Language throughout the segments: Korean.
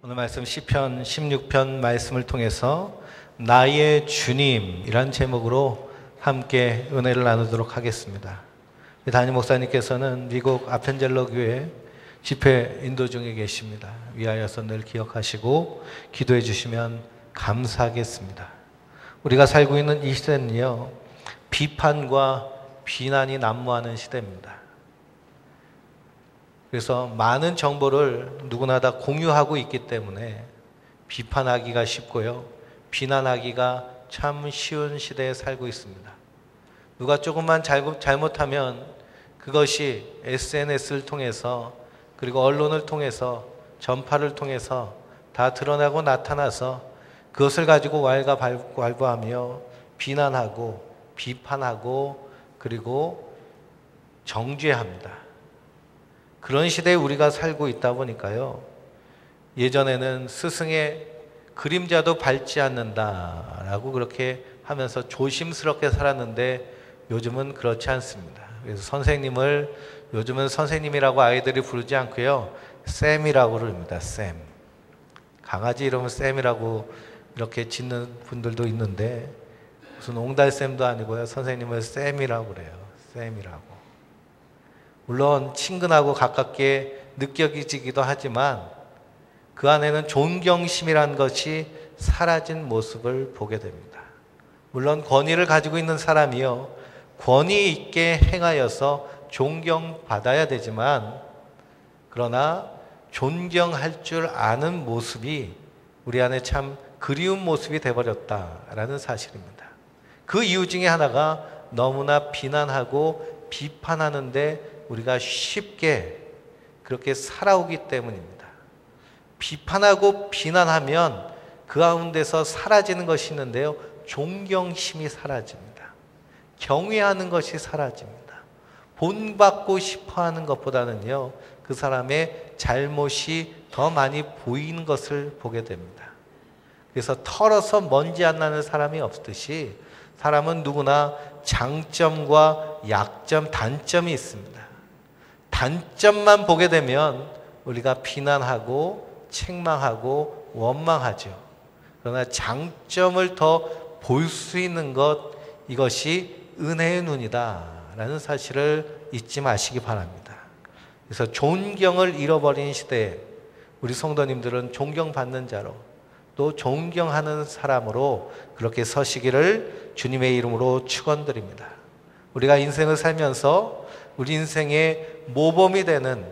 오늘 말씀 시편 16편 말씀을 통해서 나의 주님이란 제목으로 함께 은혜를 나누도록 하겠습니다. 담임 목사님께서는 미국 아펜젤러 교회 집회 인도 중에 계십니다. 위하여서 늘 기억하시고 기도해 주시면 감사하겠습니다. 우리가 살고 있는 이 시대는요, 비판과 비난이 난무하는 시대입니다. 그래서 많은 정보를 누구나 다 공유하고 있기 때문에 비판하기가 쉽고요, 비난하기가 참 쉬운 시대에 살고 있습니다. 누가 조금만 잘못하면 그것이 SNS를 통해서, 그리고 언론을 통해서, 전파를 통해서 다 드러나고 나타나서 그것을 가지고 왈가왈부하며 비난하고 비판하고 그리고 정죄합니다. 그런 시대에 우리가 살고 있다 보니까요, 예전에는 스승의 그림자도 밟지 않는다라고 그렇게 하면서 조심스럽게 살았는데 요즘은 그렇지 않습니다. 그래서 선생님을 요즘은 선생님이라고 아이들이 부르지 않고요, 쌤이라고 부릅니다. 쌤. 강아지 이름은 쌤이라고 이렇게 짓는 분들도 있는데 무슨 옹달쌤도 아니고요, 선생님을 쌤이라고 그래요. 쌤이라고. 물론 친근하고 가깝게 느껴지기도 하지만 그 안에는 존경심이란 것이 사라진 모습을 보게 됩니다. 물론 권위를 가지고 있는 사람이요, 권위 있게 행하여서 존경받아야 되지만, 그러나 존경할 줄 아는 모습이 우리 안에 참 그리운 모습이 되어버렸다라는 사실입니다. 그 이유 중에 하나가 너무나 비난하고 비판하는데 우리가 쉽게 그렇게 살아오기 때문입니다. 비판하고 비난하면 그 가운데서 사라지는 것이 있는데요, 존경심이 사라집니다. 경외하는 것이 사라집니다. 본받고 싶어하는 것보다는요, 그 사람의 잘못이 더 많이 보이는 것을 보게 됩니다. 그래서 털어서 먼지 안 나는 사람이 없듯이 사람은 누구나 장점과 약점, 단점이 있습니다. 단점만 보게 되면 우리가 비난하고 책망하고 원망하죠. 그러나 장점을 더 볼 수 있는 것, 이것이 은혜의 눈이다 라는 사실을 잊지 마시기 바랍니다. 그래서 존경을 잃어버린 시대에 우리 성도님들은 존경받는 자로, 또 존경하는 사람으로 그렇게 서시기를 주님의 이름으로 축원드립니다. 우리가 인생을 살면서 우리 인생의 모범이 되는,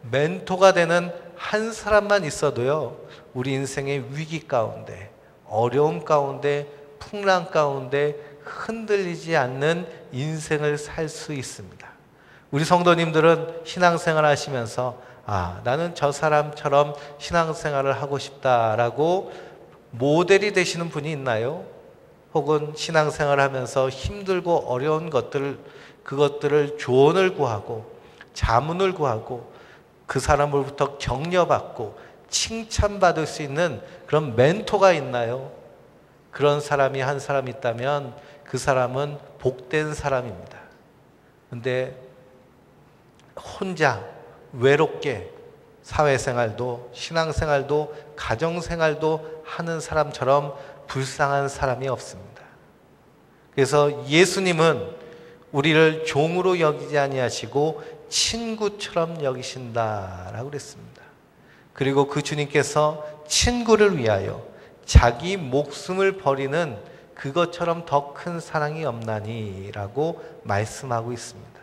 멘토가 되는 한 사람만 있어도요, 우리 인생의 위기 가운데, 어려움 가운데, 풍랑 가운데 흔들리지 않는 인생을 살 수 있습니다. 우리 성도님들은 신앙생활 하시면서 나는 저 사람처럼 신앙생활을 하고 싶다라고 모델이 되시는 분이 있나요? 혹은 신앙생활 하면서 힘들고 어려운 그것들을 조언을 구하고 자문을 구하고 그 사람으로부터 격려받고 칭찬받을 수 있는 그런 멘토가 있나요? 그런 사람이 한 사람 있다면 그 사람은 복된 사람입니다. 근데 혼자 외롭게 사회생활도 신앙생활도 가정생활도 하는 사람처럼 불쌍한 사람이 없습니다. 그래서 예수님은 우리를 종으로 여기지 아니하시고 친구처럼 여기신다라고 그랬습니다. 그리고 그 주님께서 친구를 위하여 자기 목숨을 버리는 그것처럼 더 큰 사랑이 없나니 라고 말씀하고 있습니다.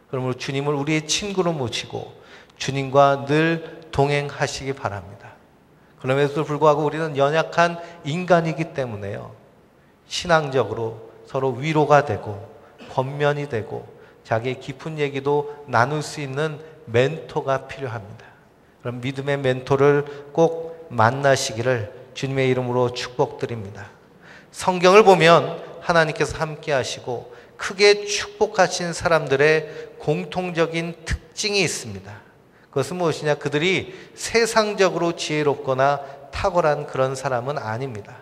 그러므로 주님을 우리의 친구로 모시고 주님과 늘 동행하시기 바랍니다. 그럼에도 불구하고 우리는 연약한 인간이기 때문에요, 신앙적으로 서로 위로가 되고 권면이 되고 자기의 깊은 얘기도 나눌 수 있는 멘토가 필요합니다. 그럼 믿음의 멘토를 꼭 만나시기를 주님의 이름으로 축복드립니다. 성경을 보면 하나님께서 함께 하시고 크게 축복하신 사람들의 공통적인 특징이 있습니다. 그것은 무엇이냐? 그들이 세상적으로 지혜롭거나 탁월한 그런 사람은 아닙니다.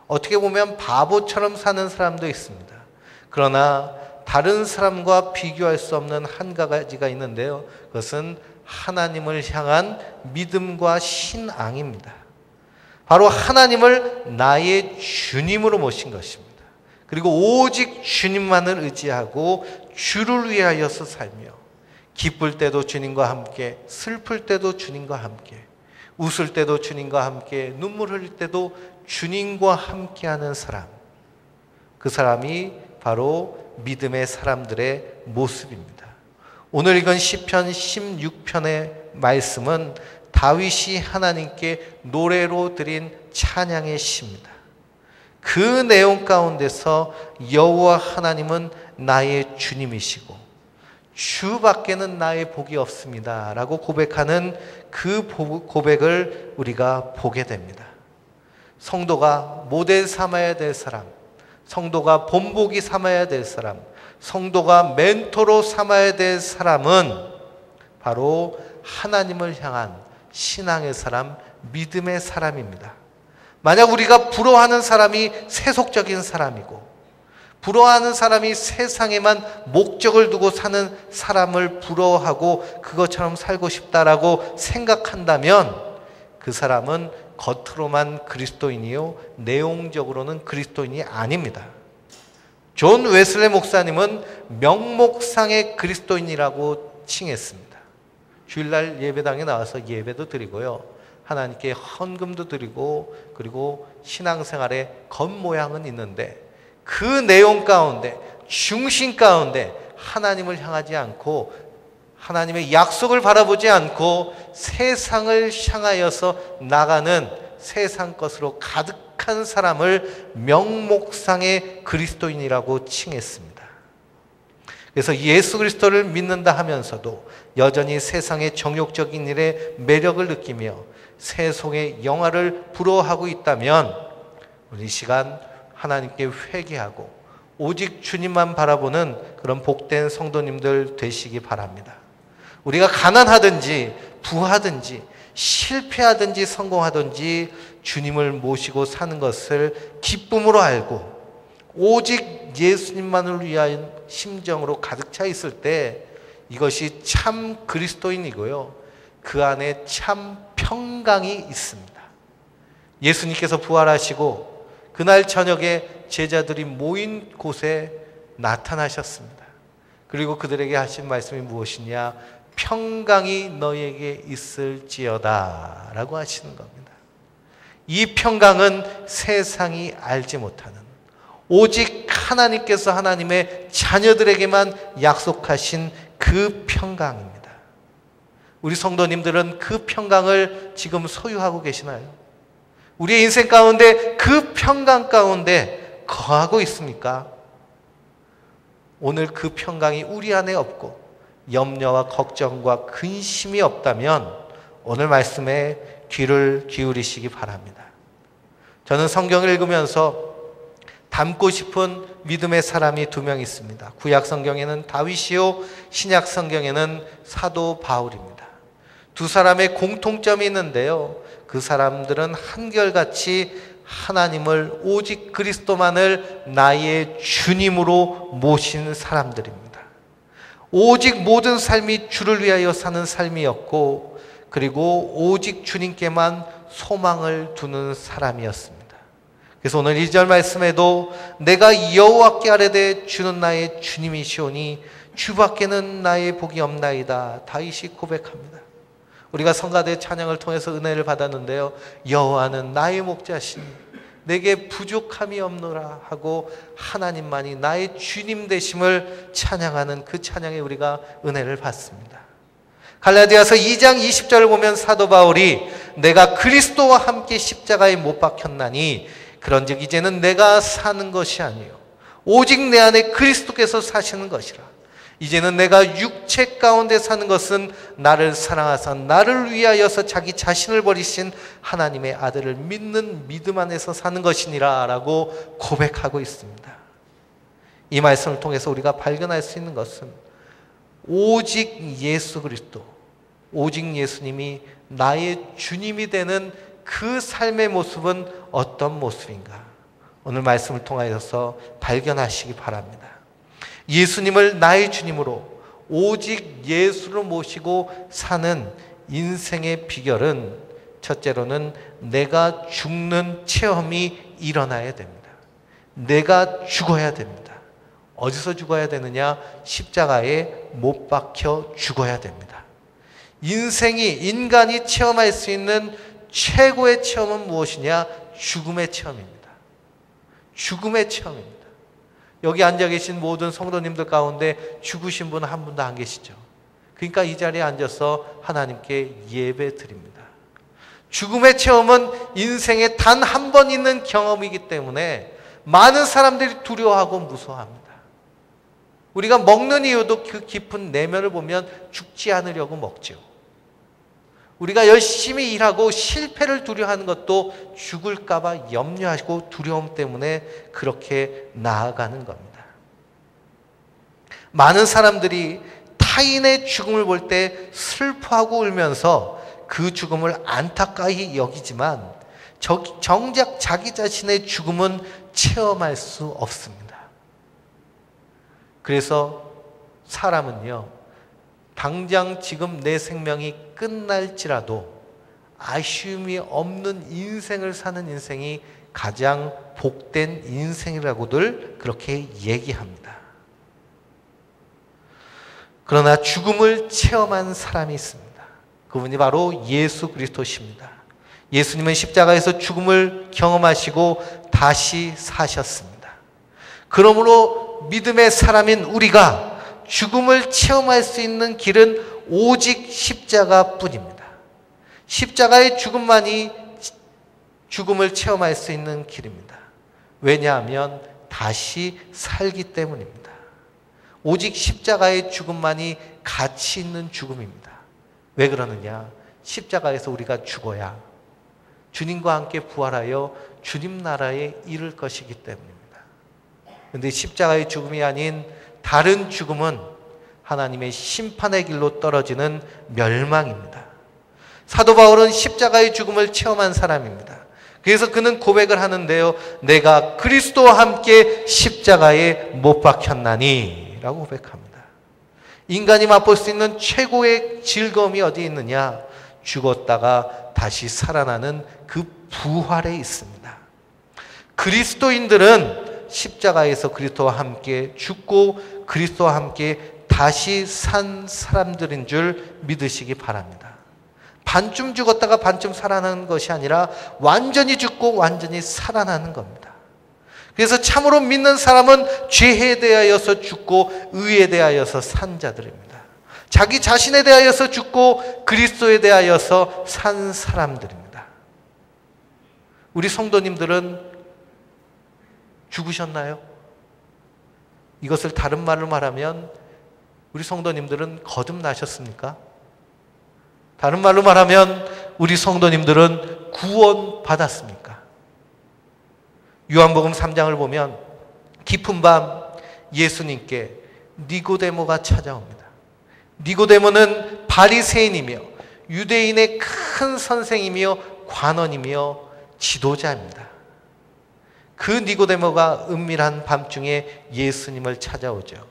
어떻게 보면 바보처럼 사는 사람도 있습니다. 그러나 다른 사람과 비교할 수 없는 한 가지가 있는데요, 그것은 하나님을 향한 믿음과 신앙입니다. 바로 하나님을 나의 주님으로 모신 것입니다. 그리고 오직 주님만을 의지하고 주를 위하여서 살며 기쁠 때도 주님과 함께, 슬플 때도 주님과 함께, 웃을 때도 주님과 함께, 눈물 흘릴 때도 주님과 함께하는 사람, 그 사람이 바로 믿음의 사람들의 모습입니다. 오늘 읽은 시편 16편의 말씀은 다윗이 하나님께 노래로 드린 찬양의 시입니다. 그 내용 가운데서 여호와 하나님은 나의 주님이시고 주밖에는 나의 복이 없습니다 라고 고백하는 그 고백을 우리가 보게 됩니다. 성도가 모델 삼아야 될 사람, 성도가 본보기 삼아야 될 사람, 성도가 멘토로 삼아야 될 사람은 바로 하나님을 향한 신앙의 사람, 믿음의 사람입니다. 만약 우리가 부러워하는 사람이 세속적인 사람이고 부러워하는 사람이 세상에만 목적을 두고 사는 사람을 부러워하고 그것처럼 살고 싶다라고 생각한다면 그 사람은 겉으로만 그리스도인이요 내용적으로는 그리스도인이 아닙니다. 존 웨슬레 목사님은 명목상의 그리스도인이라고 칭했습니다. 주일날 예배당에 나와서 예배도 드리고요, 하나님께 헌금도 드리고, 그리고 신앙생활의 겉모양은 있는데 그 내용 가운데, 중심 가운데 하나님을 향하지 않고 하나님의 약속을 바라보지 않고 세상을 향하여서 나가는 세상 것으로 가득한 사람을 명목상의 그리스도인이라고 칭했습니다. 그래서 예수 그리스도를 믿는다 하면서도 여전히 세상의 정욕적인 일에 매력을 느끼며 세속의 영화를 부러워하고 있다면 우리 이 시간 하나님께 회개하고 오직 주님만 바라보는 그런 복된 성도님들 되시기 바랍니다. 우리가 가난하든지 부하든지 실패하든지 성공하든지 주님을 모시고 사는 것을 기쁨으로 알고 오직 예수님만을 위한 심정으로 가득 차 있을 때 이것이 참 그리스도인이고요, 그 안에 참 평강이 있습니다. 예수님께서 부활하시고 그날 저녁에 제자들이 모인 곳에 나타나셨습니다. 그리고 그들에게 하신 말씀이 무엇이냐? 평강이 너에게 있을지어다 라고 하시는 겁니다. 이 평강은 세상이 알지 못하는, 오직 하나님께서 하나님의 자녀들에게만 약속하신 그 평강입니다. 우리 성도님들은 그 평강을 지금 소유하고 계시나요? 우리의 인생 가운데 그 평강 가운데 거하고 있습니까? 오늘 그 평강이 우리 안에 없고 염려와 걱정과 근심이 없다면 오늘 말씀에 귀를 기울이시기 바랍니다. 저는 성경을 읽으면서 닮고 싶은 믿음의 사람이 두 명 있습니다. 구약 성경에는 다윗이요, 신약 성경에는 사도 바울입니다. 두 사람의 공통점이 있는데요, 그 사람들은 한결같이 하나님을, 오직 그리스도만을 나의 주님으로 모신 사람들입니다. 오직 모든 삶이 주를 위하여 사는 삶이었고, 그리고 오직 주님께만 소망을 두는 사람이었습니다. 그래서 오늘 2절 말씀에도 내가 여호와께 아뢰되 주는 나의 주님이시오니 주밖에는 나의 복이 없나이다, 다윗이 고백합니다. 우리가 성가대 찬양을 통해서 은혜를 받았는데요, 여호와는 나의 목자시니 내게 부족함이 없노라 하고 하나님만이 나의 주님 되심을 찬양하는 그 찬양에 우리가 은혜를 받습니다. 갈라디아서 2장 20절을 보면 사도 바울이 내가 그리스도와 함께 십자가에 못 박혔나니 그런즉 이제는 내가 사는 것이 아니요 오직 내 안에 그리스도께서 사시는 것이라. 이제는 내가 육체 가운데 사는 것은 나를 사랑하사 나를 위하여서 자기 자신을 버리신 하나님의 아들을 믿는 믿음 안에서 사는 것이니라 라고 고백하고 있습니다. 이 말씀을 통해서 우리가 발견할 수 있는 것은 오직 예수 그리스도, 오직 예수님이 나의 주님이 되는 그 삶의 모습은 어떤 모습인가? 오늘 말씀을 통하여서 발견하시기 바랍니다. 예수님을 나의 주님으로 오직 예수를 모시고 사는 인생의 비결은 첫째로는 내가 죽는 체험이 일어나야 됩니다. 내가 죽어야 됩니다. 어디서 죽어야 되느냐? 십자가에 못 박혀 죽어야 됩니다. 인간이 체험할 수 있는 최고의 체험은 무엇이냐? 죽음의 체험입니다. 죽음의 체험입니다. 여기 앉아 계신 모든 성도님들 가운데 죽으신 분 한 분도 안 계시죠. 그러니까 이 자리에 앉아서 하나님께 예배 드립니다. 죽음의 체험은 인생에 단 한 번 있는 경험이기 때문에 많은 사람들이 두려워하고 무서워합니다. 우리가 먹는 이유도 그 깊은 내면을 보면 죽지 않으려고 먹죠. 우리가 열심히 일하고 실패를 두려워하는 것도 죽을까 봐 염려하고 두려움 때문에 그렇게 나아가는 겁니다. 많은 사람들이 타인의 죽음을 볼 때 슬퍼하고 울면서 그 죽음을 안타까이 여기지만 정작 자기 자신의 죽음은 체험할 수 없습니다. 그래서 사람은요, 당장 지금 내 생명이 끝날지라도 아쉬움이 없는 인생을 사는 인생이 가장 복된 인생이라고들 그렇게 얘기합니다. 그러나 죽음을 체험한 사람이 있습니다. 그분이 바로 예수 그리스도십니다. 예수님은 십자가에서 죽음을 경험하시고 다시 사셨습니다. 그러므로 믿음의 사람인 우리가 죽음을 체험할 수 있는 길은 오직 십자가뿐입니다. 십자가의 죽음만이 죽음을 체험할 수 있는 길입니다. 왜냐하면 다시 살기 때문입니다. 오직 십자가의 죽음만이 가치 있는 죽음입니다. 왜 그러느냐? 십자가에서 우리가 죽어야 주님과 함께 부활하여 주님 나라에 이를 것이기 때문입니다. 그런데 십자가의 죽음이 아닌 다른 죽음은 하나님의 심판의 길로 떨어지는 멸망입니다. 사도 바울은 십자가의 죽음을 체험한 사람입니다. 그래서 그는 고백을 하는데요. 내가 그리스도와 함께 십자가에 못 박혔나니 라고 고백합니다. 인간이 맛볼 수 있는 최고의 즐거움이 어디에 있느냐? 죽었다가 다시 살아나는 그 부활에 있습니다. 그리스도인들은 십자가에서 그리스도와 함께 죽고 그리스도와 함께 다시 산 사람들인 줄 믿으시기 바랍니다. 반쯤 죽었다가 반쯤 살아나는 것이 아니라 완전히 죽고 완전히 살아나는 겁니다. 그래서 참으로 믿는 사람은 죄에 대하여서 죽고 의에 대하여서 산 자들입니다. 자기 자신에 대하여서 죽고 그리스도에 대하여서 산 사람들입니다. 우리 성도님들은 죽으셨나요? 이것을 다른 말로 말하면 우리 성도님들은 거듭나셨습니까? 다른 말로 말하면 우리 성도님들은 구원받았습니까? 요한복음 3장을 보면 깊은 밤 예수님께 니고데모가 찾아옵니다. 니고데모는 바리새인이며 유대인의 큰 선생이며 관원이며 지도자입니다. 그 니고데모가 은밀한 밤중에 예수님을 찾아오죠.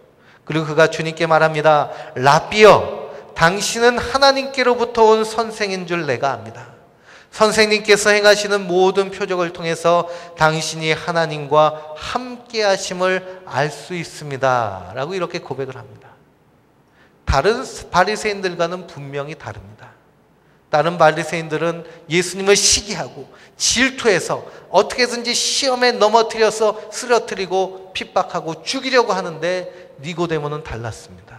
그리고 그가 주님께 말합니다. 라삐여, 당신은 하나님께로부터 온 선생인 줄 내가 압니다. 선생님께서 행하시는 모든 표적을 통해서 당신이 하나님과 함께 하심을 알 수 있습니다. 라고 이렇게 고백을 합니다. 다른 바리새인들과는 분명히 다릅니다. 다른 바리새인들은 예수님을 시기하고 질투해서 어떻게든지 시험에 넘어뜨려서 쓰러뜨리고 핍박하고 죽이려고 하는데 니고데모는 달랐습니다.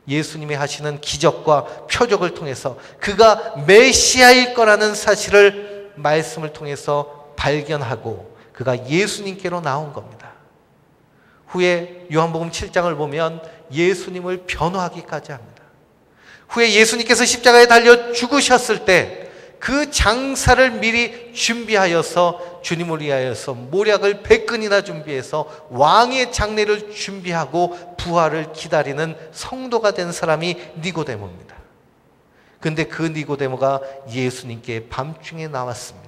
예수님이 하시는 기적과 표적을 통해서 그가 메시아일 거라는 사실을 말씀을 통해서 발견하고 그가 예수님께로 나온 겁니다. 후에 요한복음 7장을 보면 예수님을 변호하기까지 합니다. 후에 예수님께서 십자가에 달려 죽으셨을 때 그 장사를 미리 준비하여서 주님을 위하여서 모략을 100근이나 준비해서 왕의 장례를 준비하고 부활을 기다리는 성도가 된 사람이 니고데모입니다. 그런데 그 니고데모가 예수님께 밤중에 나왔습니다.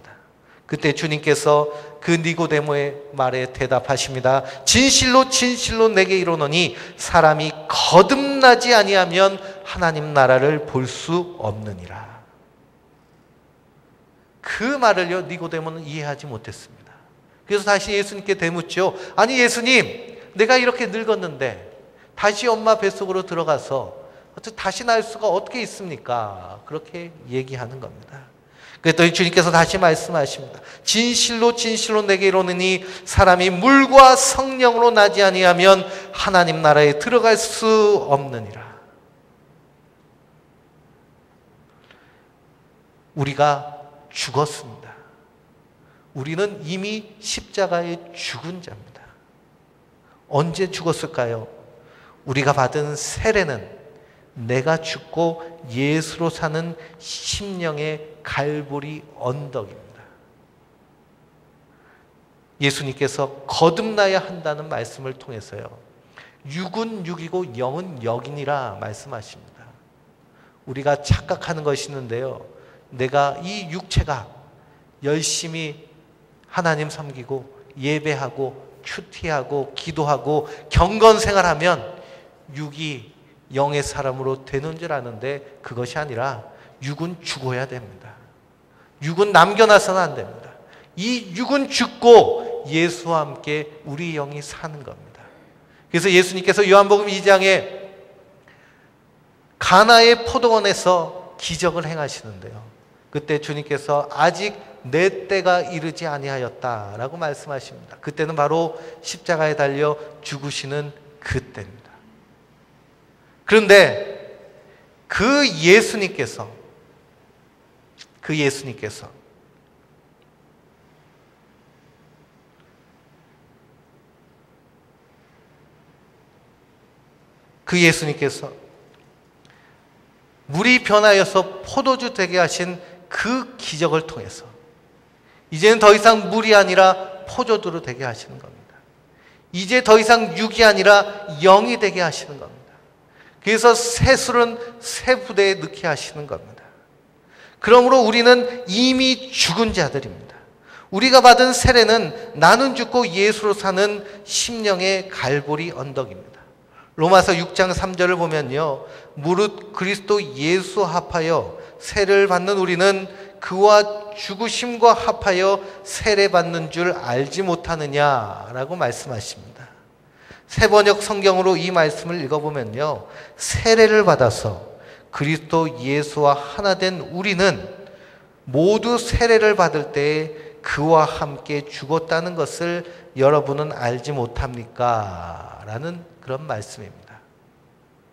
그때 주님께서 그 니고데모의 말에 대답하십니다. 진실로 진실로 내게 이르노니 사람이 거듭나지 아니하면 하나님 나라를 볼 수 없느니라. 그 말을요 니고데모는 이해하지 못했습니다. 그래서 다시 예수님께 되묻죠. 아니 예수님, 내가 이렇게 늙었는데 다시 엄마 뱃속으로 들어가서 다시 날 수가 어떻게 있습니까? 그렇게 얘기하는 겁니다. 그랬더니 주님께서 다시 말씀하십니다. 진실로 진실로 내게 이르노니 사람이 물과 성령으로 나지 아니하면 하나님 나라에 들어갈 수 없느니라. 우리가 죽었습니다. 우리는 이미 십자가에 죽은 자입니다. 언제 죽었을까요? 우리가 받은 세례는 내가 죽고 예수로 사는 심령의 갈보리 언덕입니다. 예수님께서 거듭나야 한다는 말씀을 통해서요, 육은 육이고 영은 영이니라 말씀하십니다. 우리가 착각하는 것이 있는데요, 내가 이 육체가 열심히 하나님 섬기고 예배하고 큐티하고 기도하고 경건생활하면 육이 영의 사람으로 되는 줄 아는데 그것이 아니라 육은 죽어야 됩니다. 육은 남겨놔서는 안 됩니다. 이 육은 죽고 예수와 함께 우리 영이 사는 겁니다. 그래서 예수님께서 요한복음 2장에 가나의 포도원에서 기적을 행하시는데요, 그때 주님께서 아직 내 때가 이르지 아니하였다라고 말씀하십니다. 그때는 바로 십자가에 달려 죽으시는 그때입니다. 그런데 그 예수님께서 물이 변하여서 포도주 되게 하신 그 기적을 통해서 이제는 더 이상 물이 아니라 포도주로 되게 하시는 겁니다. 이제 더 이상 육이 아니라 영이 되게 하시는 겁니다. 그래서 새 술은 새 부대에 넣게 하시는 겁니다. 그러므로 우리는 이미 죽은 자들입니다. 우리가 받은 세례는 나는 죽고 예수로 사는 심령의 갈보리 언덕입니다. 로마서 6장 3절을 보면요, 무릇 그리스도 예수 합하여 세례를 받는 우리는 그와 죽으심과 합하여 세례받는 줄 알지 못하느냐라고 말씀하십니다. 새번역 성경으로 이 말씀을 읽어보면요, 세례를 받아서 그리스도 예수와 하나 된 우리는 모두 세례를 받을 때에 그와 함께 죽었다는 것을 여러분은 알지 못합니까? 라는 그런 말씀입니다.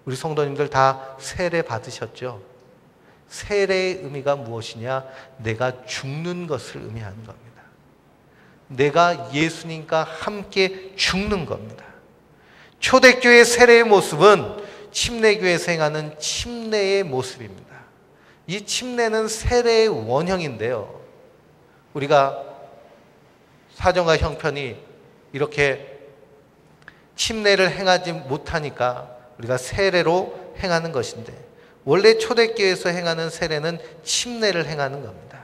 우리 성도님들 다 세례 받으셨죠? 세례의 의미가 무엇이냐? 내가 죽는 것을 의미하는 겁니다. 내가 예수님과 함께 죽는 겁니다. 초대교회 세례의 모습은 침례교회에서 행하는 침례의 모습입니다. 이 침례는 세례의 원형인데요, 우리가 사정과 형편이 이렇게 침례를 행하지 못하니까 우리가 세례로 행하는 것인데, 원래 초대교회에서 행하는 세례는 침례를 행하는 겁니다.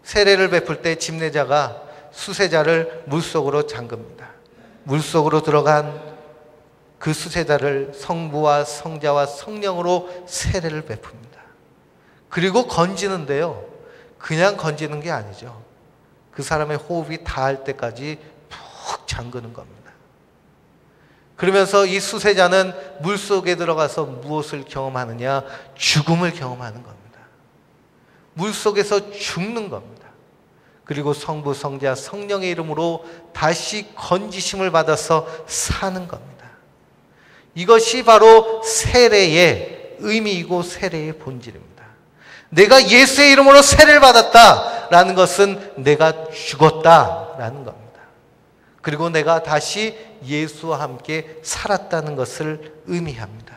세례를 베풀 때 침례자가 수세자를 물속으로 잠깁니다. 물속으로 들어간 그 수세자를 성부와 성자와 성령으로 세례를 베풉니다. 그리고 건지는데요, 그냥 건지는 게 아니죠. 그 사람의 호흡이 닿을 때까지 푹 잠그는 겁니다. 그러면서 이 수세자는 물속에 들어가서 무엇을 경험하느냐? 죽음을 경험하는 겁니다. 물속에서 죽는 겁니다. 그리고 성부, 성자, 성령의 이름으로 다시 건지심을 받아서 사는 겁니다. 이것이 바로 세례의 의미이고 세례의 본질입니다. 내가 예수의 이름으로 세례를 받았다라는 것은 내가 죽었다라는 겁니다. 그리고 내가 다시 예수와 함께 살았다는 것을 의미합니다.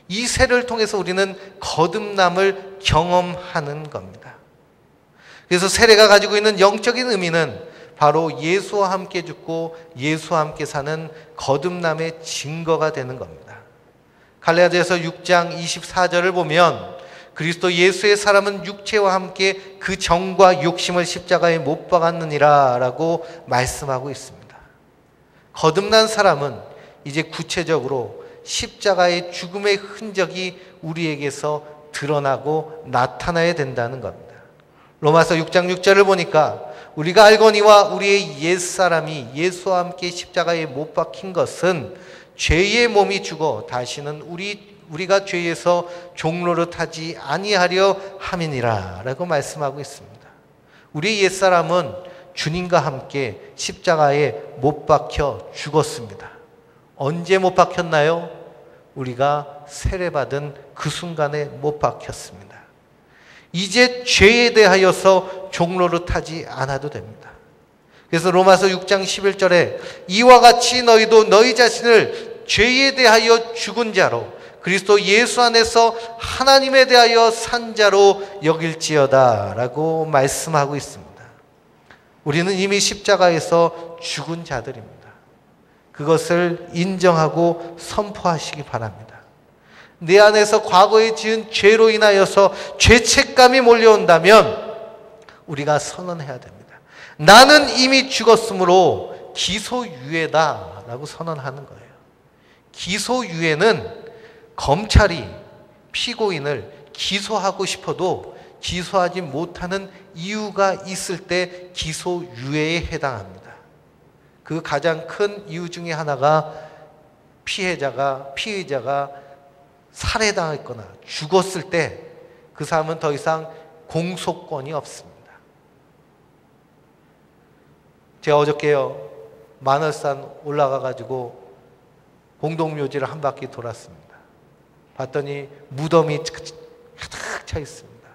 이 세례를 통해서 우리는 거듭남을 경험하는 겁니다. 그래서 세례가 가지고 있는 영적인 의미는 바로 예수와 함께 죽고 예수와 함께 사는 거듭남의 증거가 되는 겁니다. 갈라디아서 6장 24절을 보면 그리스도 예수의 사람은 육체와 함께 그 정과 욕심을 십자가에 못 박았느니라 라고 말씀하고 있습니다. 거듭난 사람은 이제 구체적으로 십자가의 죽음의 흔적이 우리에게서 드러나고 나타나야 된다는 겁니다. 로마서 6장 6절을 보니까 우리가 알거니와 우리의 옛사람이 예수와 함께 십자가에 못 박힌 것은 죄의 몸이 죽어 다시는 우리가 죄에서 종노릇하지 아니하려 함이니라 라고 말씀하고 있습니다. 우리의 옛사람은 주님과 함께 십자가에 못 박혀 죽었습니다. 언제 못 박혔나요? 우리가 세례받은 그 순간에 못 박혔습니다. 이제 죄에 대하여서 종노릇하지 않아도 됩니다. 그래서 로마서 6장 11절에 이와 같이 너희도 너희 자신을 죄에 대하여 죽은 자로 그리스도 예수 안에서 하나님에 대하여 산 자로 여길지어다 라고 말씀하고 있습니다. 우리는 이미 십자가에서 죽은 자들입니다. 그것을 인정하고 선포하시기 바랍니다. 내 안에서 과거에 지은 죄로 인하여서 죄책감이 몰려온다면 우리가 선언해야 됩니다. 나는 이미 죽었으므로 기소유예다 라고 선언하는 거예요. 기소유예는 검찰이 피고인을 기소하고 싶어도 기소하지 못하는 이유가 있을 때 기소유예에 해당합니다. 그 가장 큰 이유 중에 하나가 피해자가 살해당했거나 죽었을 때 그 사람은 더 이상 공소권이 없습니다. 제가 어저께요 만월산 올라가가지고 공동묘지를 한 바퀴 돌았습니다. 봤더니 무덤이 가득 차 있습니다.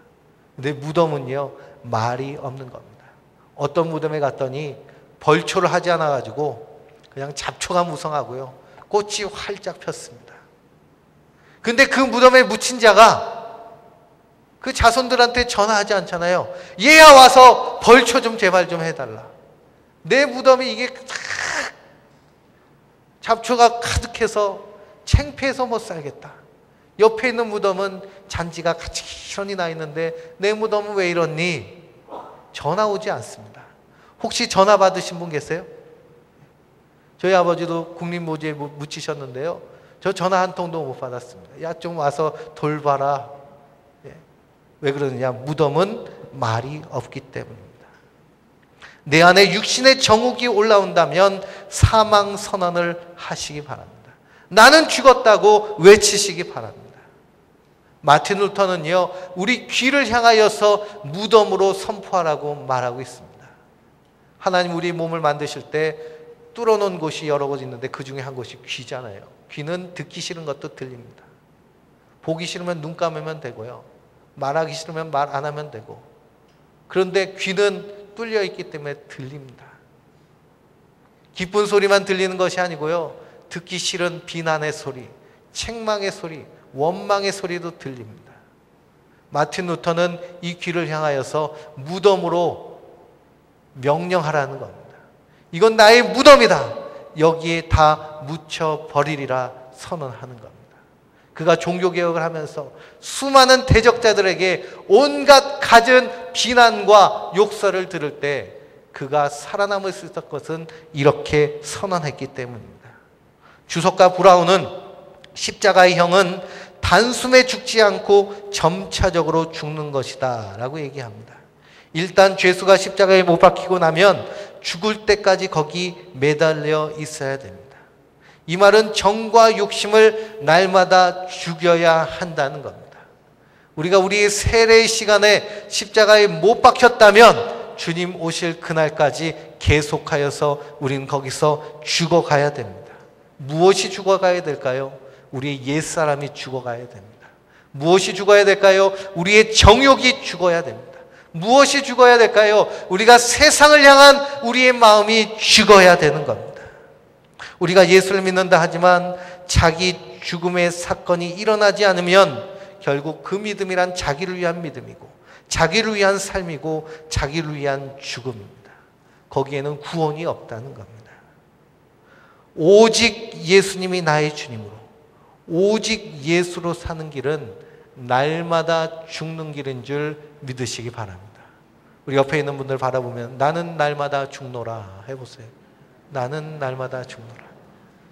근데 무덤은요 말이 없는 겁니다. 어떤 무덤에 갔더니 벌초를 하지 않아가지고 그냥 잡초가 무성하고요 꽃이 활짝 폈습니다. 근데 그 무덤에 묻힌 자가 그 자손들한테 전화하지 않잖아요. 얘야 와서 벌초 좀 제발 좀 해달라. 내 무덤이 이게 잡초가 가득해서 창피해서 못 살겠다. 옆에 있는 무덤은 잔지가 가지런히 나 있는데 내 무덤은 왜 이러니? 전화 오지 않습니다. 혹시 전화 받으신 분 계세요? 저희 아버지도 국립묘지에 묻히셨는데요. 저 전화 한 통도 못 받았습니다. 야, 좀 와서 돌봐라. 왜 그러느냐? 무덤은 말이 없기 때문입니다. 내 안에 육신의 정욕이 올라온다면 사망 선언을 하시기 바랍니다. 나는 죽었다고 외치시기 바랍니다. 마틴 루터는요, 우리 귀를 향하여서 무덤으로 선포하라고 말하고 있습니다. 하나님 우리 몸을 만드실 때 뚫어놓은 곳이 여러 곳 있는데 그 중에 한 곳이 귀잖아요. 귀는 듣기 싫은 것도 들립니다. 보기 싫으면 눈 감으면 되고요. 말하기 싫으면 말 안 하면 되고. 그런데 귀는 뚫려 있기 때문에 들립니다. 기쁜 소리만 들리는 것이 아니고요. 듣기 싫은 비난의 소리, 책망의 소리, 원망의 소리도 들립니다. 마틴 루터는 이 귀를 향하여서 무덤으로 명령하라는 겁니다. 이건 나의 무덤이다. 여기에 다 묻혀버리리라 선언하는 겁니다. 그가 종교개혁을 하면서 수많은 대적자들에게 온갖 갖은 비난과 욕설을 들을 때 그가 살아남을 수 있었던 것은 이렇게 선언했기 때문입니다. 주석가 브라운은 십자가의 형은 단숨에 죽지 않고 점차적으로 죽는 것이다 라고 얘기합니다. 일단 죄수가 십자가에 못 박히고 나면 죽을 때까지 거기 매달려 있어야 됩니다. 이 말은 정과 욕심을 날마다 죽여야 한다는 겁니다. 우리가 우리의 세례의 시간에 십자가에 못 박혔다면 주님 오실 그날까지 계속하여서 우리는 거기서 죽어가야 됩니다. 무엇이 죽어가야 될까요? 우리의 옛사람이 죽어가야 됩니다. 무엇이 죽어야 될까요? 우리의 정욕이 죽어야 됩니다. 무엇이 죽어야 될까요? 우리가 세상을 향한 우리의 마음이 죽어야 되는 겁니다. 우리가 예수를 믿는다 하지만 자기 죽음의 사건이 일어나지 않으면 결국 그 믿음이란 자기를 위한 믿음이고 자기를 위한 삶이고 자기를 위한 죽음입니다. 거기에는 구원이 없다는 겁니다. 오직 예수님이 나의 주님으로 오직 예수로 사는 길은 날마다 죽는 길인 줄 믿으시기 바랍니다. 우리 옆에 있는 분들 바라보면 나는 날마다 죽노라 해보세요. 나는 날마다 죽노라.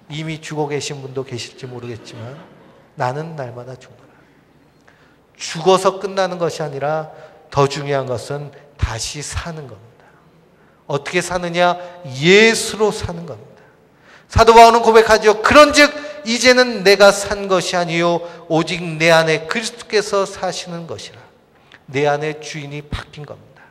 이미 죽어 계신 분도 계실지 모르겠지만 나는 날마다 죽노라. 죽어서 끝나는 것이 아니라 더 중요한 것은 다시 사는 겁니다. 어떻게 사느냐? 예수로 사는 겁니다. 사도 바울은 고백하죠. 그런즉 이제는 내가 산 것이 아니요 오직 내 안에 그리스도께서 사시는 것이라. 내 안에 주인이 바뀐 겁니다.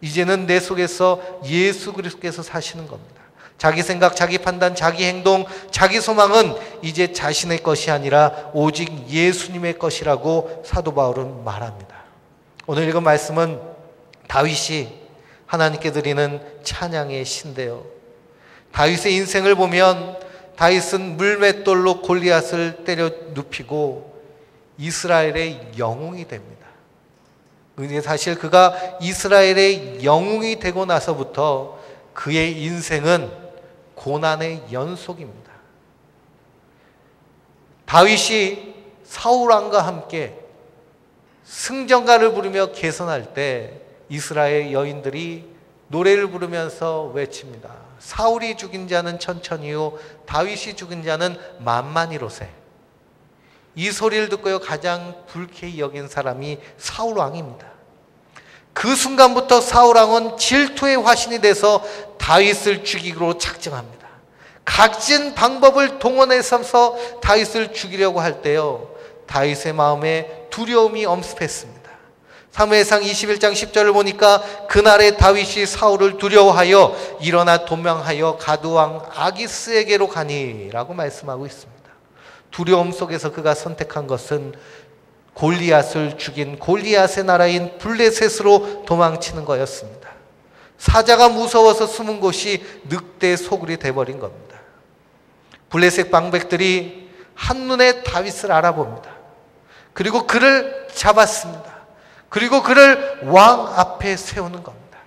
이제는 내 속에서 예수 그리스도께서 사시는 겁니다. 자기 생각, 자기 판단, 자기 행동, 자기 소망은 이제 자신의 것이 아니라 오직 예수님의 것이라고 사도 바울은 말합니다. 오늘 읽은 말씀은 다윗이 하나님께 드리는 찬양의 시인데요. 다윗의 인생을 보면 다윗은 물맷돌로 골리앗을 때려 눕히고 이스라엘의 영웅이 됩니다. 근데 사실 그가 이스라엘의 영웅이 되고 나서부터 그의 인생은 고난의 연속입니다. 다윗이 사울왕과 함께 승전가를 부르며 개선할 때 이스라엘 여인들이 노래를 부르면서 외칩니다. 사울이 죽인 자는 천천히요 다윗이 죽인 자는 만만히로세. 이 소리를 듣고요 가장 불쾌히 여긴 사람이 사울왕입니다. 그 순간부터 사울왕은 질투의 화신이 돼서 다윗을 죽이기로 작정합니다. 각진 방법을 동원해서 다윗을 죽이려고 할 때요 다윗의 마음에 두려움이 엄습했습니다. 사무엘상 21장 10절을 보니까 그날에 다윗이 사울을 두려워하여 일어나 도망하여 가드왕 아기스에게로 가니라고 말씀하고 있습니다. 두려움 속에서 그가 선택한 것은 골리앗을 죽인 골리앗의 나라인 블레셋으로 도망치는 거였습니다. 사자가 무서워서 숨은 곳이 늑대 소굴이 돼버린 겁니다. 블레셋 방백들이 한눈에 다윗을 알아봅니다. 그리고 그를 잡았습니다. 그리고 그를 왕 앞에 세우는 겁니다.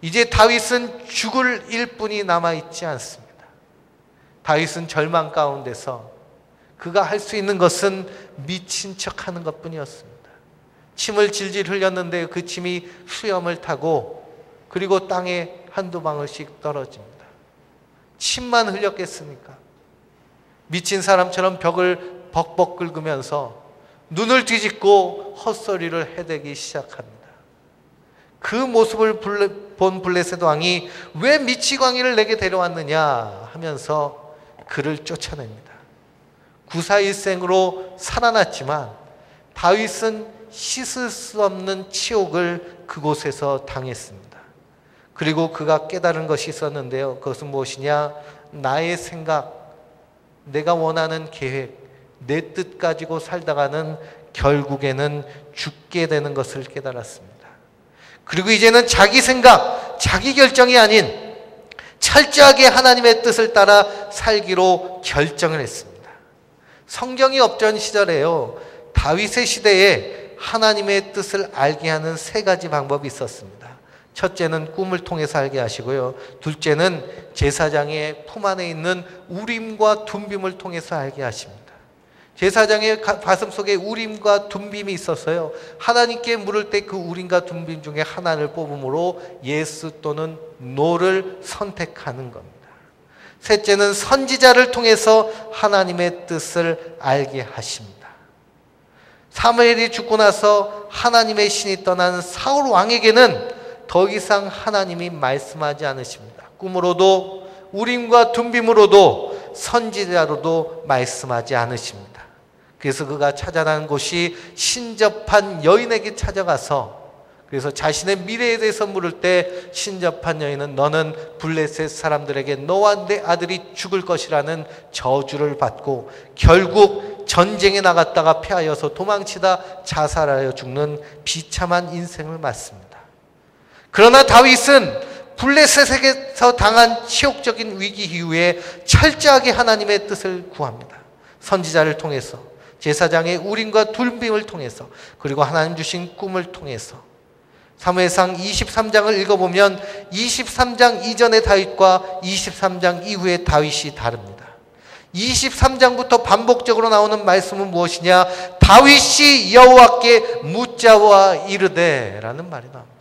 이제 다윗은 죽을 일뿐이 남아있지 않습니다. 다윗은 절망 가운데서 그가 할 수 있는 것은 미친 척하는 것뿐이었습니다. 침을 질질 흘렸는데 그 침이 수염을 타고 그리고 땅에 한두 방울씩 떨어집니다. 침만 흘렸겠습니까? 미친 사람처럼 벽을 벅벅 긁으면서 눈을 뒤집고 헛소리를 해대기 시작합니다. 그 모습을 본 블레셋 왕이 왜 미치광이를 내게 데려왔느냐 하면서 그를 쫓아냅니다. 구사일생으로 살아났지만 다윗은 씻을 수 없는 치욕을 그곳에서 당했습니다. 그리고 그가 깨달은 것이 있었는데요. 그것은 무엇이냐? 나의 생각, 내가 원하는 계획, 내 뜻 가지고 살다가는 결국에는 죽게 되는 것을 깨달았습니다. 그리고 이제는 자기 생각, 자기 결정이 아닌 철저하게 하나님의 뜻을 따라 살기로 결정을 했습니다. 성경이 없던 시절에요, 다윗의 시대에 하나님의 뜻을 알게 하는 세 가지 방법이 있었습니다. 첫째는 꿈을 통해서 알게 하시고요, 둘째는 제사장의 품 안에 있는 우림과 둠빔을 통해서 알게 하십니다. 제사장의 가슴속에 우림과 둠빔이 있었어요. 하나님께 물을 때 그 우림과 둠빔 중에 하나를 뽑음으로 예스 또는 노를 선택하는 겁니다. 셋째는 선지자를 통해서 하나님의 뜻을 알게 하십니다. 사무엘이 죽고 나서 하나님의 신이 떠난 사울 왕에게는 더 이상 하나님이 말씀하지 않으십니다. 꿈으로도 우림과 둠빔으로도 선지자로도 말씀하지 않으십니다. 그래서 그가 찾아간 곳이 신접한 여인에게 찾아가서, 그래서 자신의 미래에 대해서 물을 때 신접한 여인은 너는 블레셋 사람들에게 너와 내 아들이 죽을 것이라는 저주를 받고 결국 전쟁에 나갔다가 패하여서 도망치다 자살하여 죽는 비참한 인생을 맞습니다. 그러나 다윗은 블레셋에게서 당한 치욕적인 위기 이후에 철저하게 하나님의 뜻을 구합니다. 선지자를 통해서, 제사장의 우림과 둠빔을 통해서, 그리고 하나님 주신 꿈을 통해서. 사무엘상 23장을 읽어보면 23장 이전의 다윗과 23장 이후의 다윗이 다릅니다. 23장부터 반복적으로 나오는 말씀은 무엇이냐? 다윗이 여호와께 묻자와 이르되 라는 말이 나옵니다.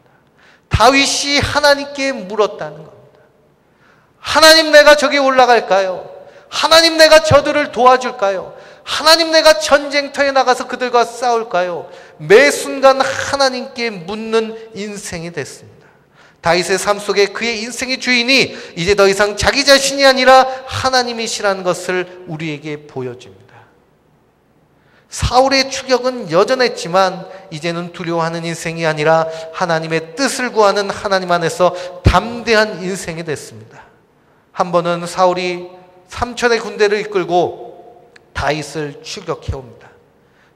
다윗이 하나님께 물었다는 겁니다. 하나님, 내가 저기 올라갈까요? 하나님, 내가 저들을 도와줄까요? 하나님, 내가 전쟁터에 나가서 그들과 싸울까요? 매 순간 하나님께 묻는 인생이 됐습니다. 다윗의 삶 속에 그의 인생의 주인이 이제 더 이상 자기 자신이 아니라 하나님이시라는 것을 우리에게 보여줍니다. 사울의 추격은 여전했지만 이제는 두려워하는 인생이 아니라 하나님의 뜻을 구하는 하나님 안에서 담대한 인생이 됐습니다. 한 번은 사울이 삼천의 군대를 이끌고 다윗을 추격해 옵니다.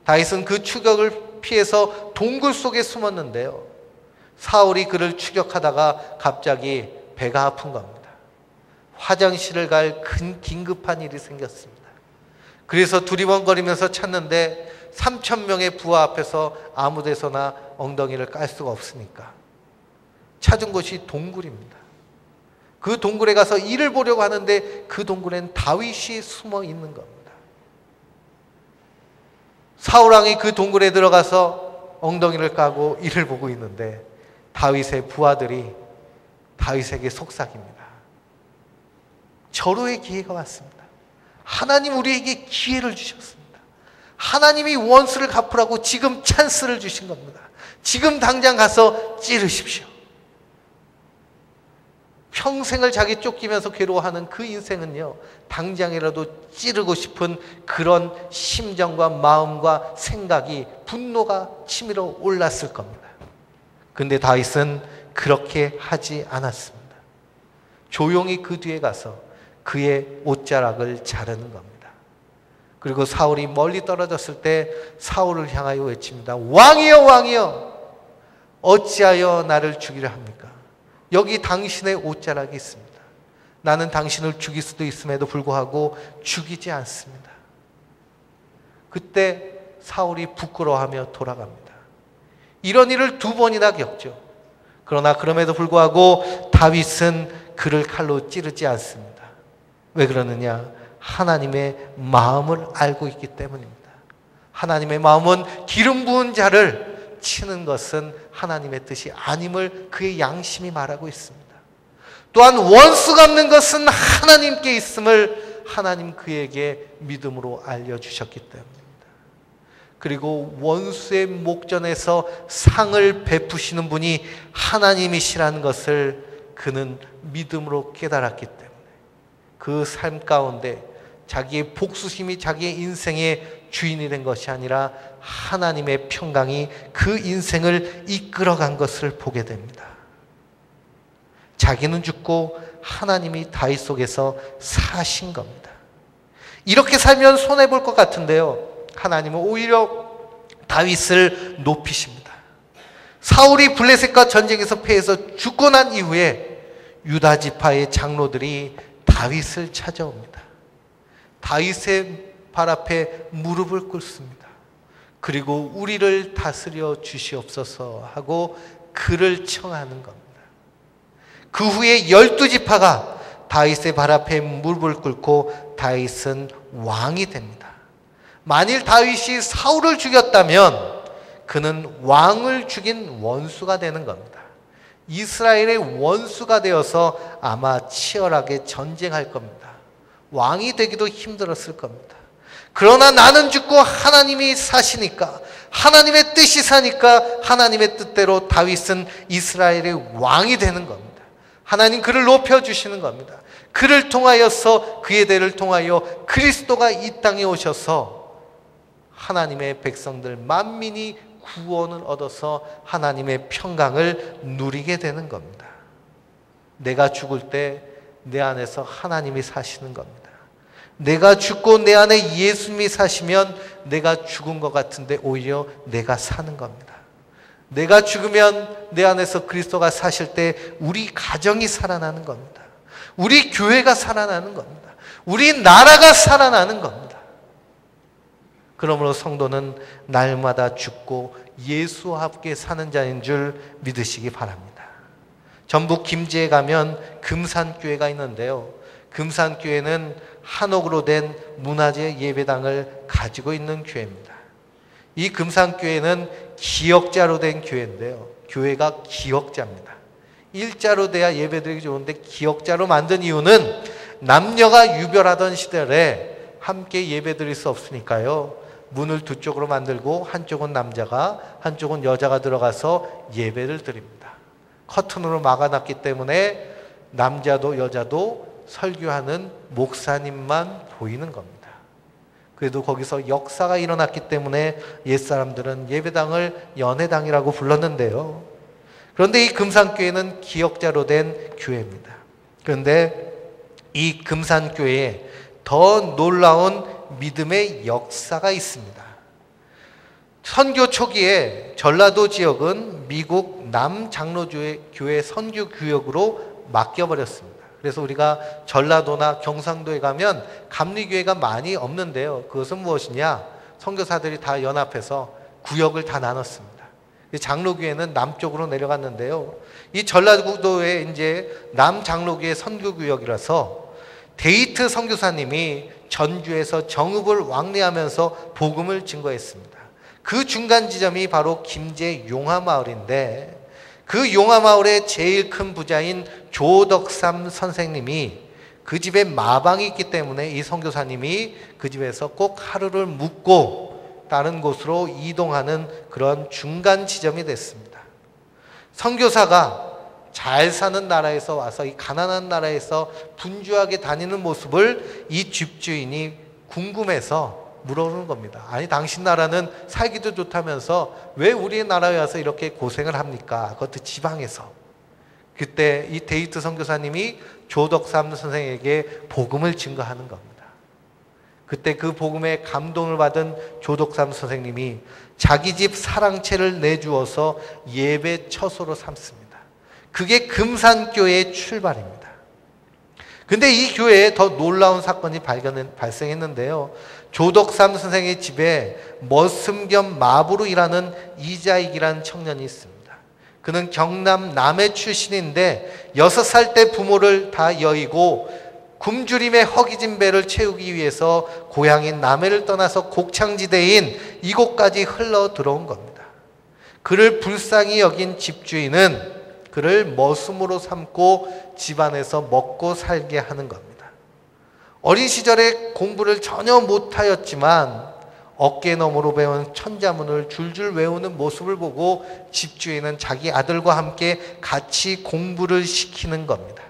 다윗은 그 추격을 피해서 동굴 속에 숨었는데요. 사울이 그를 추격하다가 갑자기 배가 아픈 겁니다. 화장실을 갈 긴급한 일이 생겼습니다. 그래서 두리번거리면서 찾는데 3,000명의 부하 앞에서 아무 데서나 엉덩이를 깔 수가 없으니까 찾은 곳이 동굴입니다. 그 동굴에 가서 이를 보려고 하는데 그 동굴엔 다윗이 숨어 있는 겁니다. 사울왕이 그 동굴에 들어가서 엉덩이를 까고 이를 보고 있는데 다윗의 부하들이 다윗에게 속삭입니다. 절호의 기회가 왔습니다. 하나님 우리에게 기회를 주셨습니다. 하나님이 원수를 갚으라고 지금 찬스를 주신 겁니다. 지금 당장 가서 찌르십시오. 평생을 자기 쫓기면서 괴로워하는 그 인생은요, 당장이라도 찌르고 싶은 그런 심정과 마음과 생각이, 분노가 치밀어 올랐을 겁니다. 근데 다윗은 그렇게 하지 않았습니다. 조용히 그 뒤에 가서 그의 옷자락을 자르는 겁니다. 그리고 사울이 멀리 떨어졌을 때 사울을 향하여 외칩니다. 왕이여, 왕이여, 어찌하여 나를 죽이려 합니까? 여기 당신의 옷자락이 있습니다. 나는 당신을 죽일 수도 있음에도 불구하고 죽이지 않습니다. 그때 사울이 부끄러워하며 돌아갑니다. 이런 일을 2번이나 겪죠. 그러나 그럼에도 불구하고 다윗은 그를 칼로 찌르지 않습니다. 왜 그러느냐? 하나님의 마음을 알고 있기 때문입니다. 하나님의 마음은 기름 부은 자를 치는 것은 하나님의 뜻이 아님을 그의 양심이 말하고 있습니다. 또한 원수 갚는 것은 하나님께 있음을 하나님 그에게 믿음으로 알려주셨기 때문입니다. 그리고 원수의 목전에서 상을 베푸시는 분이 하나님이시라는 것을 그는 믿음으로 깨달았기 때문에 그 삶 가운데 자기의 복수심이 자기의 인생의 주인이 된 것이 아니라 하나님의 평강이 그 인생을 이끌어간 것을 보게 됩니다. 자기는 죽고 하나님이 다윗 속에서 사신 겁니다. 이렇게 살면 손해볼 것 같은데요, 하나님은 오히려 다윗을 높이십니다. 사울이 블레셋과 전쟁에서 패해서 죽고 난 이후에 유다 지파의 장로들이 다윗을 찾아옵니다. 다윗의 발 앞에 무릎을 꿇습니다. 그리고 우리를 다스려 주시옵소서 하고 그를 청하는 겁니다. 그 후에 12지파가 다윗의 발 앞에 무릎을 꿇고 다윗은 왕이 됩니다. 만일 다윗이 사울을 죽였다면 그는 왕을 죽인 원수가 되는 겁니다. 이스라엘의 원수가 되어서 아마 치열하게 전쟁할 겁니다. 왕이 되기도 힘들었을 겁니다. 그러나 나는 죽고 하나님이 사시니까, 하나님의 뜻이 사니까 하나님의 뜻대로 다윗은 이스라엘의 왕이 되는 겁니다. 하나님 그를 높여주시는 겁니다. 그를 통하여서, 그의 대를 통하여 그리스도가 이 땅에 오셔서 하나님의 백성들 만민이 구원을 얻어서 하나님의 평강을 누리게 되는 겁니다. 내가 죽을 때 내 안에서 하나님이 사시는 겁니다. 내가 죽고 내 안에 예수님이 사시면 내가 죽은 것 같은데 오히려 내가 사는 겁니다. 내가 죽으면 내 안에서 그리스도가 사실 때 우리 가정이 살아나는 겁니다. 우리 교회가 살아나는 겁니다. 우리 나라가 살아나는 겁니다. 그러므로 성도는 날마다 죽고 예수와 함께 사는 자인 줄 믿으시기 바랍니다. 전북 김제에 가면 금산교회가 있는데요, 금산교회는 한옥으로 된 문화재 예배당을 가지고 있는 교회입니다. 이 금산교회는 기역자로 된 교회인데요, 교회가 기역자입니다. 일자로 돼야 예배드리기 좋은데 기역자로 만든 이유는 남녀가 유별하던 시절에 함께 예배드릴 수 없으니까요, 문을 2쪽으로 만들고 한쪽은 남자가 한쪽은 여자가 들어가서 예배를 드립니다. 커튼으로 막아놨기 때문에 남자도 여자도 설교하는 목사님만 보이는 겁니다. 그래도 거기서 역사가 일어났기 때문에 옛사람들은 예배당을 연회당이라고 불렀는데요. 그런데 이 금산교회는 기역자로 된 교회입니다. 그런데 이 금산교회에 더 놀라운 믿음의 역사가 있습니다. 선교 초기에 전라도 지역은 미국 남장로교회 선교구역으로 맡겨버렸습니다. 그래서 우리가 전라도나 경상도에 가면 감리교회가 많이 없는데요. 그것은 무엇이냐? 선교사들이 다 연합해서 구역을 다 나눴습니다. 장로교회는 남쪽으로 내려갔는데요. 이 전라도에 이제 남장로교회 선교구역이라서 데이트 선교사님이 전주에서 정읍을 왕래하면서 복음을 증거했습니다. 그 중간 지점이 바로 김제 용화마을인데 그 용화마을의 제일 큰 부자인 조덕삼 선생님이 그 집에 마방이 있기 때문에 이 선교사님이 그 집에서 꼭 하루를 묵고 다른 곳으로 이동하는 그런 중간 지점이 됐습니다. 선교사가 잘 사는 나라에서 와서 이 가난한 나라에서 분주하게 다니는 모습을 이 집주인이 궁금해서 물어보는 겁니다. 아니, 당신 나라는 살기도 좋다면서 왜 우리 나라에 와서 이렇게 고생을 합니까? 그것도 지방에서. 그때 이 데이트 선교사님이 조덕삼 선생에게 복음을 증거하는 겁니다. 그때 그 복음에 감동을 받은 조덕삼 선생님이 자기 집 사랑채를 내주어서 예배 처소로 삼습니다. 그게 금산교회의 출발입니다. 근데 이 교회에 더 놀라운 사건이 발생했는데요. 조덕삼 선생의 집에 머슴 겸 마부로 일하는 이자익이라는 청년이 있습니다. 그는 경남 남해 출신인데 6살 때 부모를 다 여의고 굶주림의 허기진 배를 채우기 위해서 고향인 남해를 떠나서 곡창지대인 이곳까지 흘러 들어온 겁니다. 그를 불쌍히 여긴 집주인은 그를 머슴으로 삼고 집안에서 먹고 살게 하는 겁니다. 어린 시절에 공부를 전혀 못하였지만 어깨너머로 배운 천자문을 줄줄 외우는 모습을 보고 집주인은 자기 아들과 함께 같이 공부를 시키는 겁니다.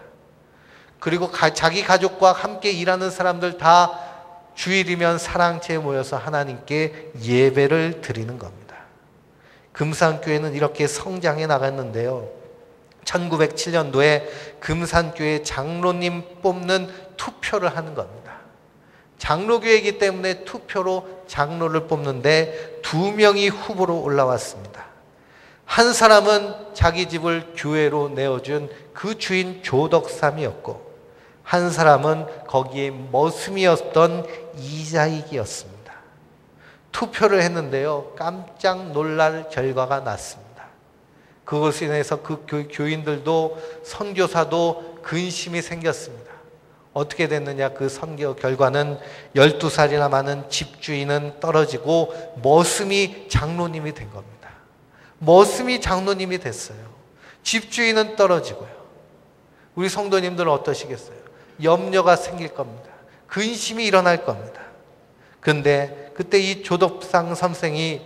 그리고 자기 가족과 함께 일하는 사람들 다 주일이면 사랑채에 모여서 하나님께 예배를 드리는 겁니다. 금산교회는 이렇게 성장해 나갔는데요. 1907년도에 금산교회 장로님 뽑는 투표를 하는 겁니다. 장로교회이기 때문에 투표로 장로를 뽑는데 2명이 후보로 올라왔습니다. 한 사람은 자기 집을 교회로 내어준 그 주인 조덕삼이었고, 한 사람은 거기에 머슴이었던 이자익이었습니다. 투표를 했는데요, 깜짝 놀랄 결과가 났습니다. 그것으로 인해서 그 교인들도 선교사도 근심이 생겼습니다. 어떻게 됐느냐? 그 선교 결과는 12살이나 많은 집주인은 떨어지고 머슴이 장로님이 된 겁니다. 머슴이 장로님이 됐어요. 집주인은 떨어지고요. 우리 성도님들은 어떠시겠어요? 염려가 생길 겁니다. 근심이 일어날 겁니다. 그런데 그때 이 조덕상 선생이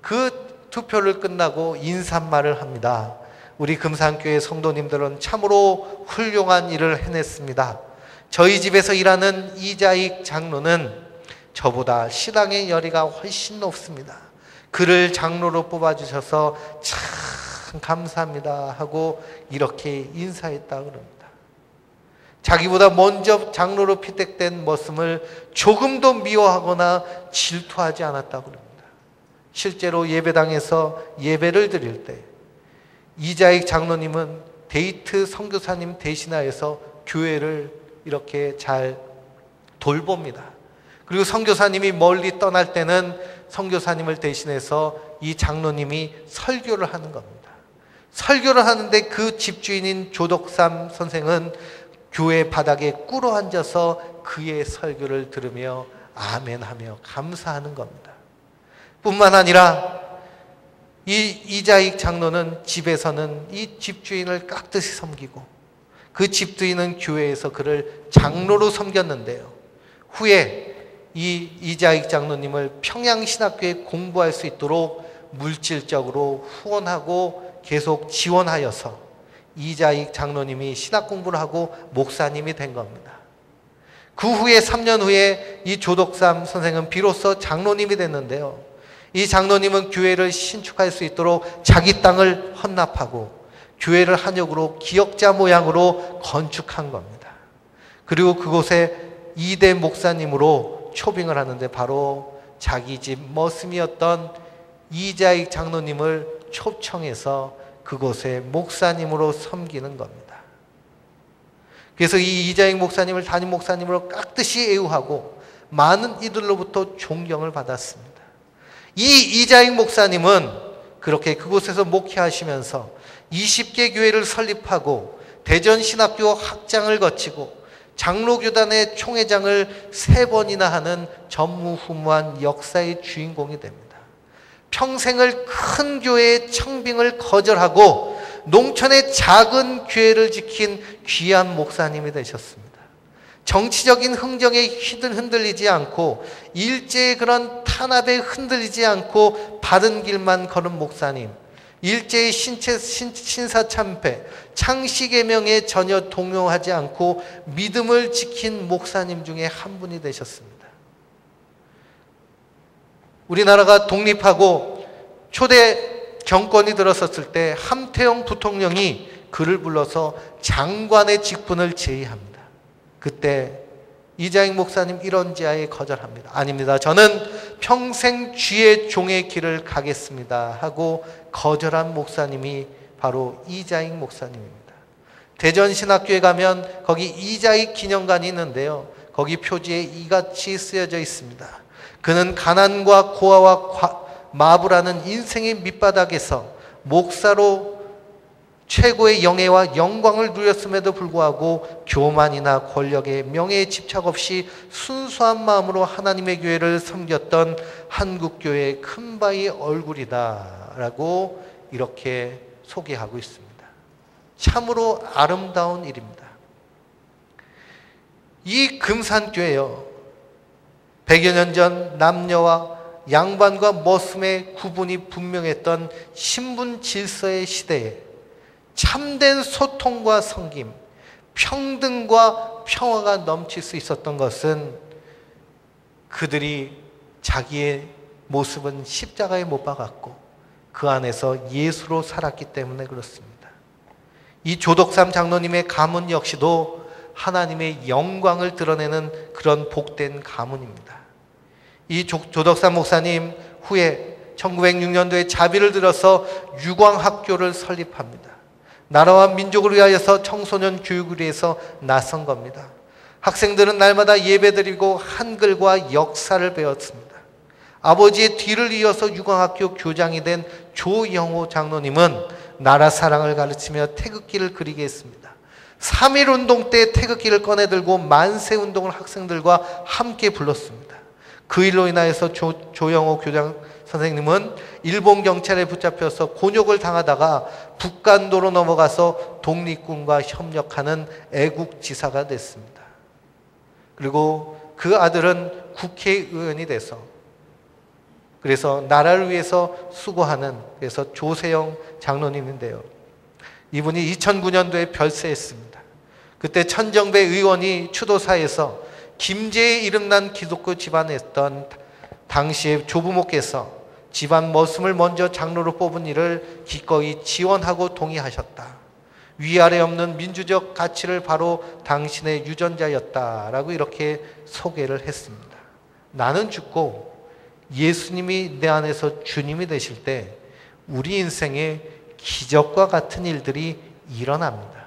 그 투표를 끝나고 인사말을 합니다. 우리 금산교회 성도님들은 참으로 훌륭한 일을 해냈습니다. 저희 집에서 일하는 이자익 장로는 저보다 신앙의 열의가 훨씬 높습니다. 그를 장로로 뽑아주셔서 참 감사합니다 하고 이렇게 인사했다고 합니다. 자기보다 먼저 장로로 피택된 머슴을 조금도 미워하거나 질투하지 않았다고 합니다. 실제로 예배당에서 예배를 드릴 때 이자익 장로님은 데이트 선교사님 대신하여서 교회를 이렇게 잘 돌봅니다. 그리고 선교사님이 멀리 떠날 때는 선교사님을 대신해서 이 장로님이 설교를 하는 겁니다. 설교를 하는데 그 집주인인 조덕삼 선생은 교회 바닥에 꿇어 앉아서 그의 설교를 들으며 아멘하며 감사하는 겁니다. 뿐만 아니라 이 이자익 장로는 집에서는 이 집주인을 깍듯이 섬기고 그 집주인은 교회에서 그를 장로로 섬겼는데요. 후에 이 이자익 장로님을 평양신학교에 공부할 수 있도록 물질적으로 후원하고 계속 지원하여서 이자익 장로님이 신학 공부를 하고 목사님이 된 겁니다. 그 후에 3년 후에 이 조덕삼 선생은 비로소 장로님이 됐는데요. 이 장로님은 교회를 신축할 수 있도록 자기 땅을 헌납하고 교회를 한역으로 기역자 모양으로 건축한 겁니다. 그리고 그곳에 2대 목사님으로 초빙을 하는데 바로 자기 집 머슴이었던 이자익 장로님을 초청해서 그곳에 목사님으로 섬기는 겁니다. 그래서 이 이자익 목사님을 담임 목사님으로 깍듯이 애우하고 많은 이들로부터 존경을 받았습니다. 이 이자익 목사님은 그렇게 그곳에서 목회하시면서 20개 교회를 설립하고 대전신학교 학장을 거치고 장로교단의 총회장을 3번이나 하는 전무후무한 역사의 주인공이 됩니다. 평생을 큰 교회의 청빙을 거절하고 농촌의 작은 교회를 지킨 귀한 목사님이 되셨습니다. 정치적인 흥정에 흔들리지 않고 일제의 그런 탄압에 흔들리지 않고 바른 길만 걸은 목사님, 일제의 신사참패, 창씨개명에 전혀 동요하지 않고 믿음을 지킨 목사님 중에 한 분이 되셨습니다. 우리나라가 독립하고 초대 정권이 들어섰을 때 함태영 부통령이 그를 불러서 장관의 직분을 제의합니다. 그때 이자익 목사님 이런지하에 거절합니다. 아닙니다. 저는 평생 주의 종의 길을 가겠습니다 하고 거절한 목사님이 바로 이자익 목사님입니다. 대전신학교에 가면 거기 이자익 기념관이 있는데요. 거기 표지에 이같이 쓰여져 있습니다. 그는 가난과 고아와 마부라는 인생의 밑바닥에서 목사로 최고의 영예와 영광을 누렸음에도 불구하고 교만이나 권력에 명예에 집착 없이 순수한 마음으로 하나님의 교회를 섬겼던 한국교회의 큰바위 얼굴이다 라고 이렇게 소개하고 있습니다. 참으로 아름다운 일입니다. 이 금산교회요, 100여 년 전 남녀와 양반과 머슴의 구분이 분명했던 신분 질서의 시대에 참된 소통과 섬김, 평등과 평화가 넘칠 수 있었던 것은 그들이 자기의 모습은 십자가에 못 박았고 그 안에서 예수로 살았기 때문에 그렇습니다. 이 조덕삼 장로님의 가문 역시도 하나님의 영광을 드러내는 그런 복된 가문입니다. 이 조덕삼 목사님 후에 1906년도에 자비를 들어서 유광학교를 설립합니다. 나라와 민족을 위하여서 청소년 교육을 위해서 나선 겁니다. 학생들은 날마다 예배드리고 한글과 역사를 배웠습니다. 아버지의 뒤를 이어서 유광학교 교장이 된 조영호 장로님은 나라 사랑을 가르치며 태극기를 그리게 했습니다. 3.1운동 때 태극기를 꺼내들고 만세운동을 학생들과 함께 불렀습니다. 그 일로 인하여서 조영호 교장 선생님은 일본 경찰에 붙잡혀서 곤욕을 당하다가 북간도로 넘어가서 독립군과 협력하는 애국지사가 됐습니다. 그리고 그 아들은 국회의원이 돼서 그래서 나라를 위해서 수고하는 그래서 조세영 장로님인데요. 이분이 2009년도에 별세했습니다. 그때 천정배 의원이 추도사에서 김제에 이름난 기독교 집안이었던 당시의 조부모께서 집안 머슴을 먼저 장로로 뽑은 일을 기꺼이 지원하고 동의하셨다. 위아래 없는 민주적 가치를 바로 당신의 유전자였다라고 이렇게 소개를 했습니다. 나는 죽고 예수님이 내 안에서 주님이 되실 때 우리 인생에 기적과 같은 일들이 일어납니다.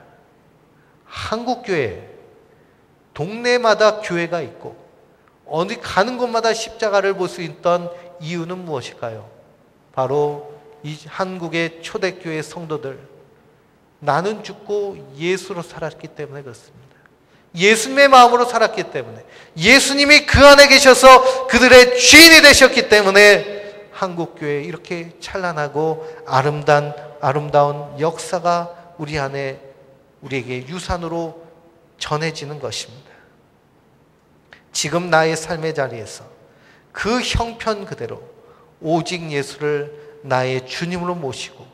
한국교회 동네마다 교회가 있고 어디 가는 곳마다 십자가를 볼 수 있던 이유는 무엇일까요? 바로 이 한국의 초대교회 성도들, 나는 죽고 예수로 살았기 때문에 그렇습니다. 예수님의 마음으로 살았기 때문에, 예수님이 그 안에 계셔서 그들의 주인이 되셨기 때문에 한국교회에 이렇게 찬란하고 아름다운 역사가 우리 안에 우리에게 유산으로 전해지는 것입니다. 지금 나의 삶의 자리에서 그 형편 그대로 오직 예수를 나의 주님으로 모시고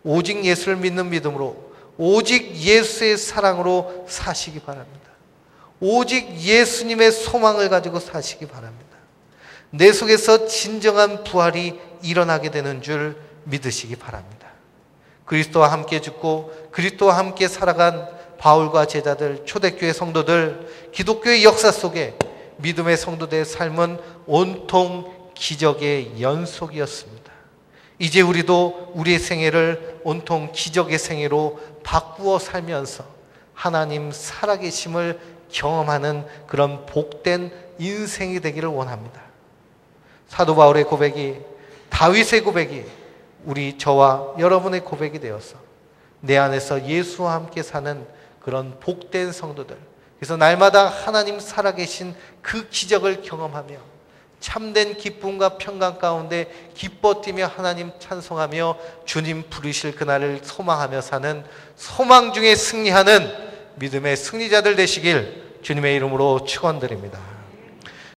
오직 예수를 믿는 믿음으로 오직 예수의 사랑으로 사시기 바랍니다. 오직 예수님의 소망을 가지고 사시기 바랍니다. 내 속에서 진정한 부활이 일어나게 되는 줄 믿으시기 바랍니다. 그리스도와 함께 죽고 그리스도와 함께 살아간 바울과 제자들, 초대교회 성도들, 기독교의 역사 속에 믿음의 성도들의 삶은 온통 기적의 연속이었습니다. 이제 우리도 우리의 생애를 온통 기적의 생애로 바꾸어 살면서 하나님 살아계심을 경험하는 그런 복된 인생이 되기를 원합니다. 사도 바울의 고백이, 다윗의 고백이 우리 저와 여러분의 고백이 되어서 내 안에서 예수와 함께 사는 그런 복된 성도들, 그래서 날마다 하나님 살아계신 그 기적을 경험하며 참된 기쁨과 평강 가운데 기뻐 뛰며 하나님 찬송하며 주님 부르실 그날을 소망하며 사는 소망 중에 승리하는 믿음의 승리자들 되시길 주님의 이름으로 축원드립니다.